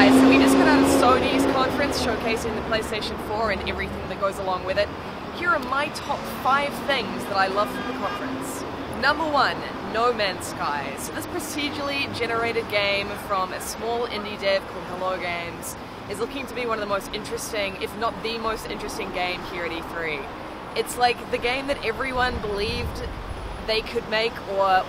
guys, so we just got out of Sony's conference showcasing the PlayStation 4 and everything that goes along with it. Here are my top 5 things that I love from the conference. Number 1, No Man's Sky. So this procedurally generated game from a small indie dev called Hello Games is looking to be one of the most interesting, if not the most interesting game here at E3. It's like the game that everyone believed they could make or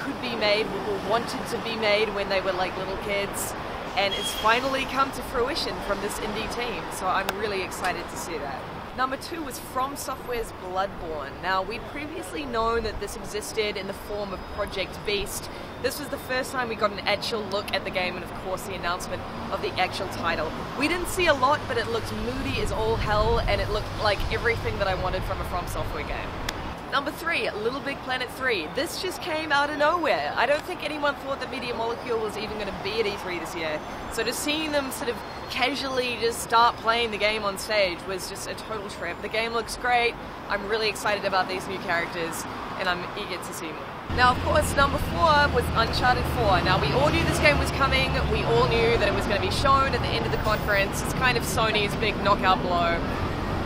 could be made, or wanted to be made when they were like little kids. And it's finally come to fruition from this indie team, so I'm really excited to see that. Number 2 was From Software's Bloodborne. Now, we'd previously known that this existed in the form of Project Beast. This was the first time we got an actual look at the game, and of course the announcement of the actual title. We didn't see a lot, but it looked moody as all hell, and it looked like everything that I wanted from a From Software game. Number 3, LittleBigPlanet 3. This just came out of nowhere. I don't think anyone thought that Media Molecule was even going to be at E3 this year. So just seeing them sort of casually just start playing the game on stage was just a total trip. The game looks great. I'm really excited about these new characters, and I'm eager to see more. Now, of course, number 4 was Uncharted 4. Now, we all knew this game was coming. We all knew that it was going to be shown at the end of the conference. It's kind of Sony's big knockout blow.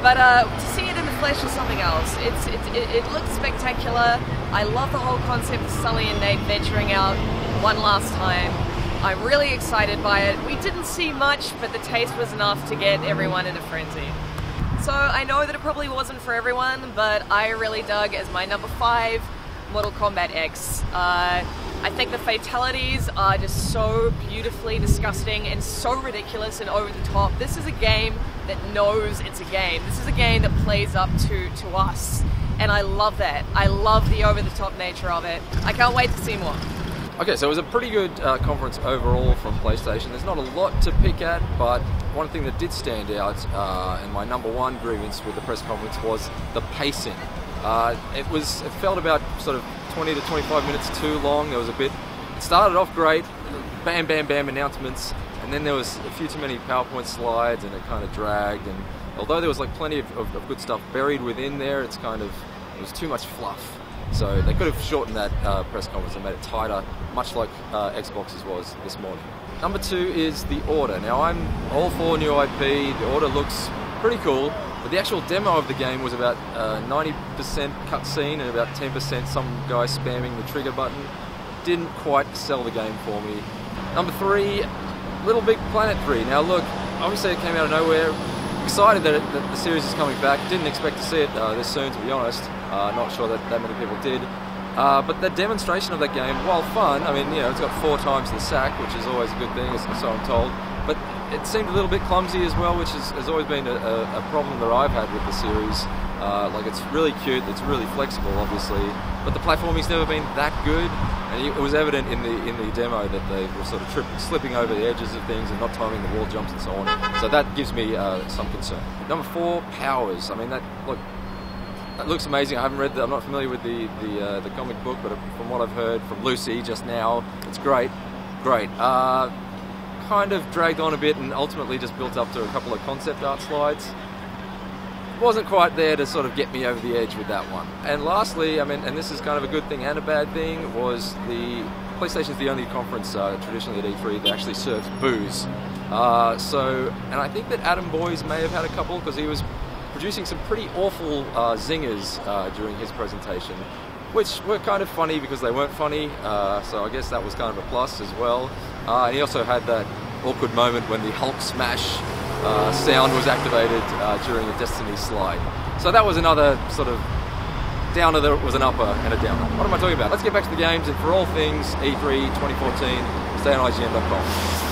But to see it in the flesh is something else. It looks spectacular. I love the whole concept of Sully and Nate venturing out one last time. I'm really excited by it. We didn't see much, but the taste was enough to get everyone in a frenzy. So I know that it probably wasn't for everyone, but I really dug as my number 5, Mortal Kombat X. I think the fatalities are just so beautifully disgusting and so ridiculous and over the top. This is a game that knows it's a game. This is a game that plays up to us. And I love that. I love the over-the-top nature of it. I can't wait to see more. Okay, so it was a pretty good conference overall from PlayStation. There's not a lot to pick at, but one thing that did stand out, and my number 1 grievance with the press conference, was the pacing. It felt about sort of 20 to 25 minutes too long. It started off great, bam, bam, bam announcements, and then there was a few too many PowerPoint slides, and it kind of dragged. And although there was like plenty of good stuff buried within there, it was too much fluff. So they could have shortened that press conference and made it tighter, much like Xbox's was this morning. Number 2 is The Order. Now, I'm all for new IP. The Order looks pretty cool. But the actual demo of the game was about 90% cutscene and about 10% some guy spamming the trigger button. Didn't quite sell the game for me. Number 3, LittleBigPlanet 3. Now look, obviously it came out of nowhere. Excited that the series is coming back. Didn't expect to see it this soon, to be honest. Not sure that many people did. But the demonstration of that game, while fun, I mean, you know, it's got 4 times the sack, which is always a good thing, so I'm told. But it seemed a little bit clumsy as well, which has always been a problem that I've had with the series. Like, it's really cute, it's really flexible, obviously, but the platforming's never been that good, and it was evident in the demo that they were sort of slipping over the edges of things and not timing the wall jumps and so on. So that gives me some concern. Number 4, Powers. I mean, that looks amazing. I haven't read I'm not familiar with the comic book, but from what I've heard from Lucy just now, it's great. Kind of dragged on a bit and ultimately just built up to a couple of concept art slides. Wasn't quite there to sort of get me over the edge with that one. And lastly, I mean, and this is kind of a good thing and a bad thing, was PlayStation's the only conference traditionally at E3 that actually serves booze. And I think that Adam Boyes may have had a couple, because he was producing some pretty awful zingers during his presentation, which were kind of funny because they weren't funny, so I guess that was kind of a plus as well. And he also had that awkward moment when the Hulk smash sound was activated during a Destiny slide. So that was another sort of downer that was an upper and a downer. What am I talking about? Let's get back to the games, and for all things E3 2014, stay on IGN.com.